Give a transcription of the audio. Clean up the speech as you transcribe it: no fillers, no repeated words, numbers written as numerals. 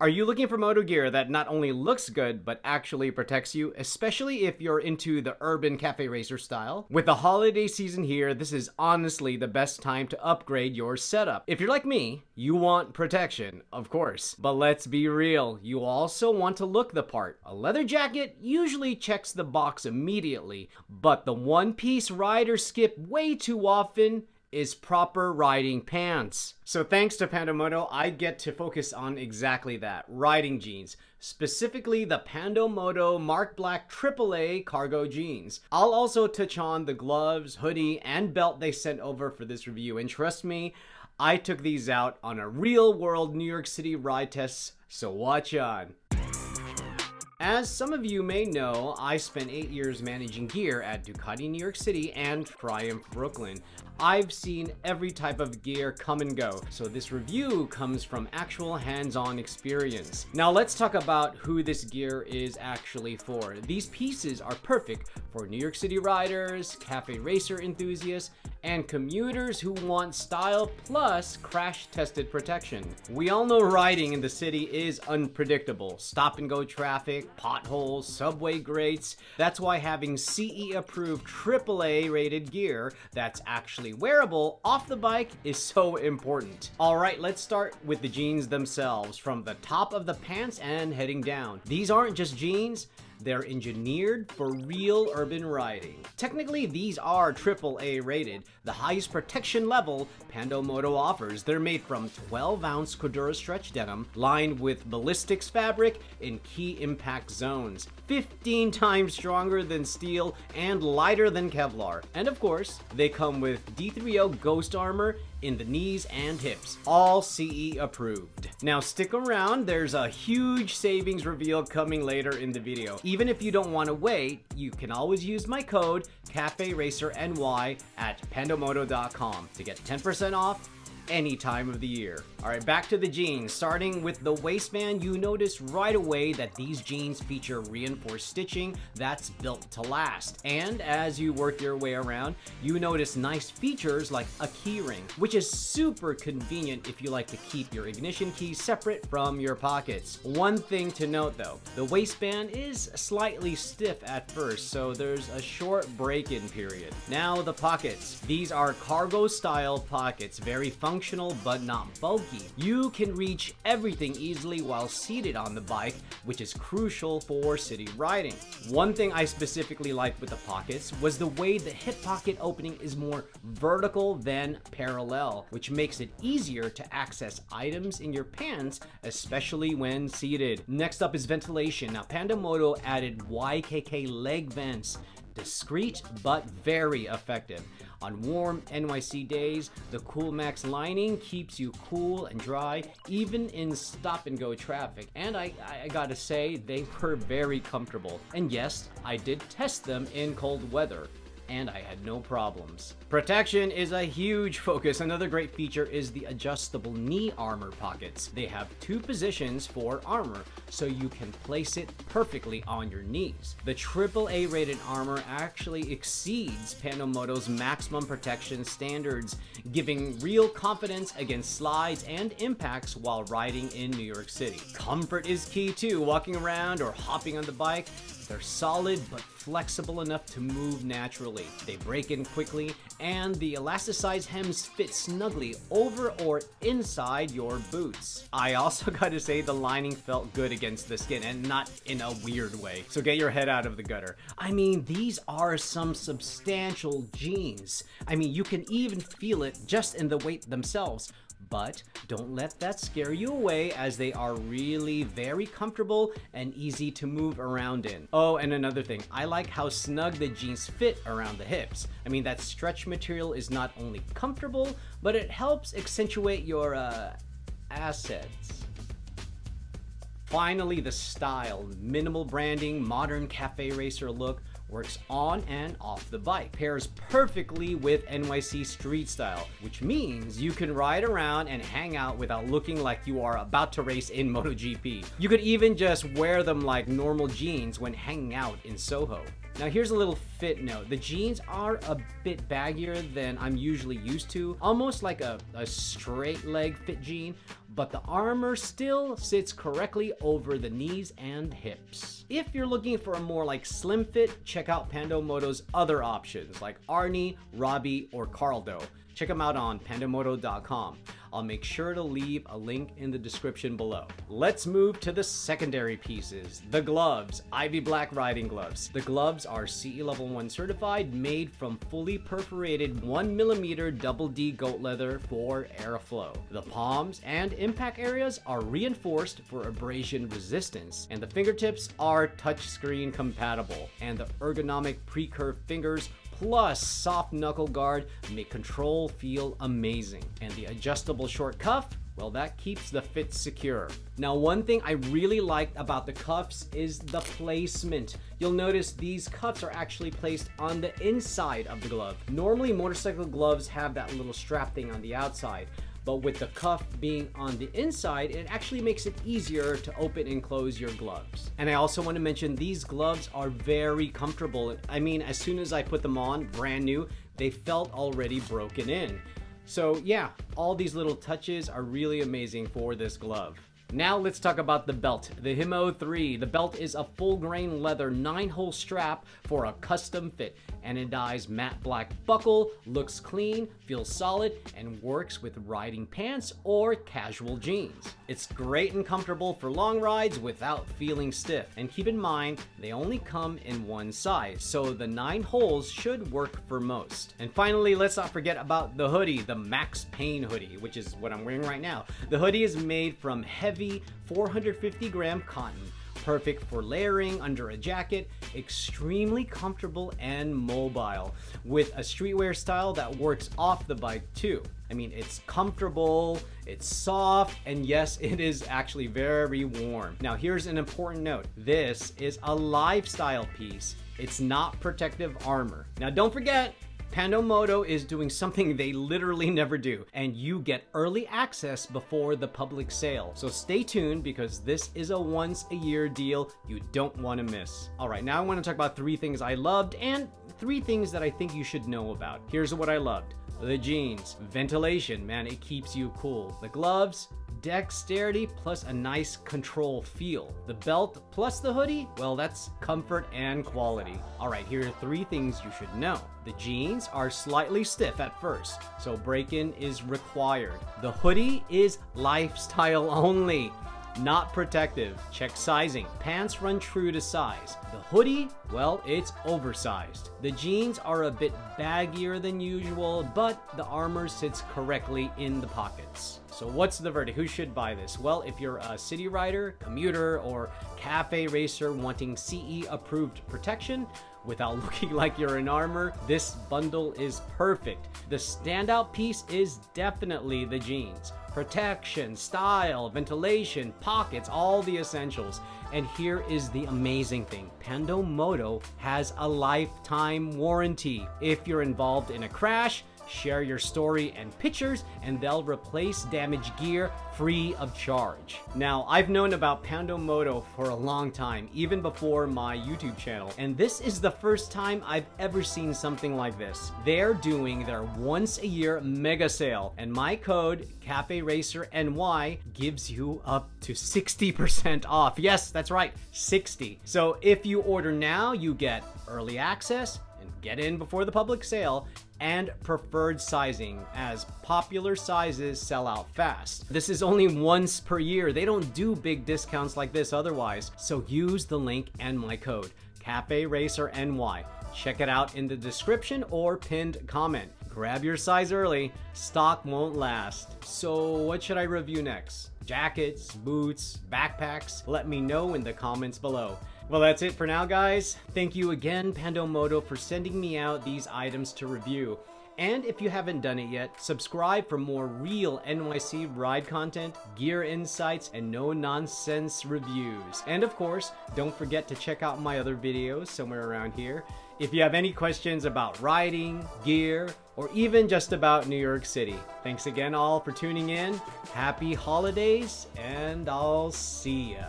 Are you looking for moto gear that not only looks good, but actually protects you, especially if you're into the urban cafe racer style? With the holiday season here, this is honestly the best time to upgrade your setup. If you're like me, you want protection, of course. But let's be real, you also want to look the part. A leather jacket usually checks the box immediately, but the one-piece riders skip way too often is proper riding pants. So thanks to Pando Moto, I get to focus on exactly that, riding jeans. Specifically the Pando Moto Mark Black AAA cargo jeans. I'll also touch on the gloves, hoodie, and belt they sent over for this review, and trust me, I took these out on a real-world New York City ride test, so watch on. As some of you may know, I spent 8 years managing gear at Ducati New York City and Triumph Brooklyn. I've seen every type of gear come and go, so this review comes from actual hands-on experience. Now let's talk about who this gear is actually for. These pieces are perfect for New York City riders, cafe racer enthusiasts, and commuters who want style plus crash-tested protection. We all know riding in the city is unpredictable. Stop-and-go traffic, potholes, subway grates. That's why having CE-approved AAA-rated gear that's actually wearable off the bike is so important. Alright, let's start with the jeans themselves, from the top of the pants and heading down. These aren't just jeans, they're engineered for real urban riding. Technically, these are AAA rated, the highest protection level Pando Moto offers. They're made from 12-ounce Cordura stretch denim, lined with ballistics fabric in key impact zones. 15 times stronger than steel and lighter than Kevlar. And of course, they come with D3O Ghost armor in the knees and hips, all CE approved. Now stick around, there's a huge savings reveal coming later in the video. Even if you don't want to wait, you can always use my code CAFERACERNY at pandomoto.com to get 10% off any time of the year. Alright, back to the jeans. Starting with the waistband, you notice right away that these jeans feature reinforced stitching that's built to last. And as you work your way around, you notice nice features like a keyring, which is super convenient if you like to keep your ignition key separate from your pockets. One thing to note though, the waistband is slightly stiff at first, so there's a short break-in period. Now the pockets. These are cargo style pockets, very functional but not bulky. You can reach everything easily while seated on the bike, which is crucial for city riding. One thing I specifically liked with the pockets was the way the hip pocket opening is more vertical than parallel, which makes it easier to access items in your pants, especially when seated. Next up is ventilation. Now Pando Moto added YKK leg vents. Discreet but very effective. On warm NYC days, the Cool Max lining keeps you cool and dry even in stop-and-go traffic. And I gotta say, they were very comfortable. And yes, I did test them in cold weather, and I had no problems. Protection is a huge focus. Another great feature is the adjustable knee armor pockets. They have 2 positions for armor, so you can place it perfectly on your knees. The AAA rated armor actually exceeds Pando Moto's maximum protection standards, giving real confidence against slides and impacts while riding in New York City. Comfort is key too. Walking around or hopping on the bike, they're solid but flexible enough to move naturally. They break in quickly, and the elasticized hems fit snugly over or inside your boots. I also gotta say the lining felt good against the skin, and not in a weird way. So get your head out of the gutter. I mean, these are some substantial jeans. I mean, you can even feel it just in the weight themselves. But don't let that scare you away, as they are really very comfortable and easy to move around in. Oh, and another thing, I like how snug the jeans fit around the hips. I mean, that stretch material is not only comfortable, but it helps accentuate your assets. Finally, the style. Minimal branding, modern cafe racer look, works on and off the bike. Pairs perfectly with NYC street style, which means you can ride around and hang out without looking like you are about to race in MotoGP. You could even just wear them like normal jeans when hanging out in Soho. Now here's a little fit note. The jeans are a bit baggier than I'm usually used to, almost like a straight leg fit jean, but the armor still sits correctly over the knees and hips. If you're looking for a more like slim fit, check out Pando Moto's other options like Arnie, Robbie, or Carldo. Check them out on pandomoto.com. I'll make sure to leave a link in the description below. Let's move to the secondary pieces. The gloves, Ivy Black riding gloves. The gloves are CE Level 1 certified, made from fully perforated 1mm double D goat leather for airflow. The palms and impact areas are reinforced for abrasion resistance, and the fingertips are touchscreen compatible, and the ergonomic pre-curved fingers plus soft knuckle guard make control feel amazing. And the adjustable short cuff, well, that keeps the fit secure. Now, one thing I really liked about the cuffs is the placement. You'll notice these cuffs are actually placed on the inside of the glove. Normally, motorcycle gloves have that little strap thing on the outside, but with the cuff being on the inside, it actually makes it easier to open and close your gloves. And I also want to mention these gloves are very comfortable. I mean, as soon as I put them on, brand new, they felt already broken in. So yeah, all these little touches are really amazing for this glove. Now let's talk about the belt, the Himo 3. The belt is a full grain leather 9-hole strap for a custom fit. Anodized matte black buckle, looks clean, feels solid, and works with riding pants or casual jeans. It's great and comfortable for long rides without feeling stiff. And keep in mind, they only come in one size, so the 9 holes should work for most. And finally, let's not forget about the hoodie, the Max Pain hoodie, which is what I'm wearing right now. The hoodie is made from heavy 450-gram cotton, perfect for layering under a jacket, extremely comfortable and mobile, with a streetwear style that works off the bike too. I mean, it's comfortable, it's soft, and yes, it is actually very warm. Now, here's an important note. This is a lifestyle piece. It's not protective armor. Now, don't forget, Pando Moto is doing something they literally never do, and you get early access before the public sale. So stay tuned, because this is a once-a-year deal you don't want to miss. All right, now I want to talk about 3 things I loved and 3 things that I think you should know about. Here's what I loved. The jeans. Ventilation, man, it keeps you cool. The gloves, dexterity plus a nice control feel. The belt plus the hoodie, well, that's comfort and quality. All right, here are 3 things you should know. The jeans are slightly stiff at first, so break-in is required. The hoodie is lifestyle only, not protective. Check sizing. Pants run true to size. The hoodie, well, it's oversized. The jeans are a bit baggier than usual, but the armor sits correctly in the pockets. So what's the verdict? Who should buy this? Well, if you're a city rider, commuter, or cafe racer wanting CE approved protection without looking like you're in armor, this bundle is perfect. The standout piece is definitely the jeans. Protection, style, ventilation, pockets, all the essentials. And here is the amazing thing. Pando Moto has a lifetime warranty. If you're involved in a crash, share your story and pictures, and they'll replace damaged gear free of charge. Now, I've known about Pando Moto for a long time, even before my YouTube channel, and this is the first time I've ever seen something like this. They're doing their once-a-year mega sale, and my code, CAFERACERNY, gives you up to 60% off. Yes, that's right, 60. So if you order now, you get early access, and get in before the public sale, and preferred sizing, as popular sizes sell out fast. This is only once per year. They don't do big discounts like this otherwise. So use the link and my code, CAFERACERNY. Check it out in the description or pinned comment. Grab your size early. Stock won't last. So what should I review next? Jackets, boots, backpacks? Let me know in the comments below. Well, that's it for now, guys. Thank you again, Pando Moto, for sending me out these items to review. And if you haven't done it yet, subscribe for more real NYC ride content, gear insights, and no-nonsense reviews. And of course, don't forget to check out my other videos somewhere around here. If you have any questions about riding, gear, or even just about New York City. Thanks again all for tuning in. Happy holidays, and I'll see ya.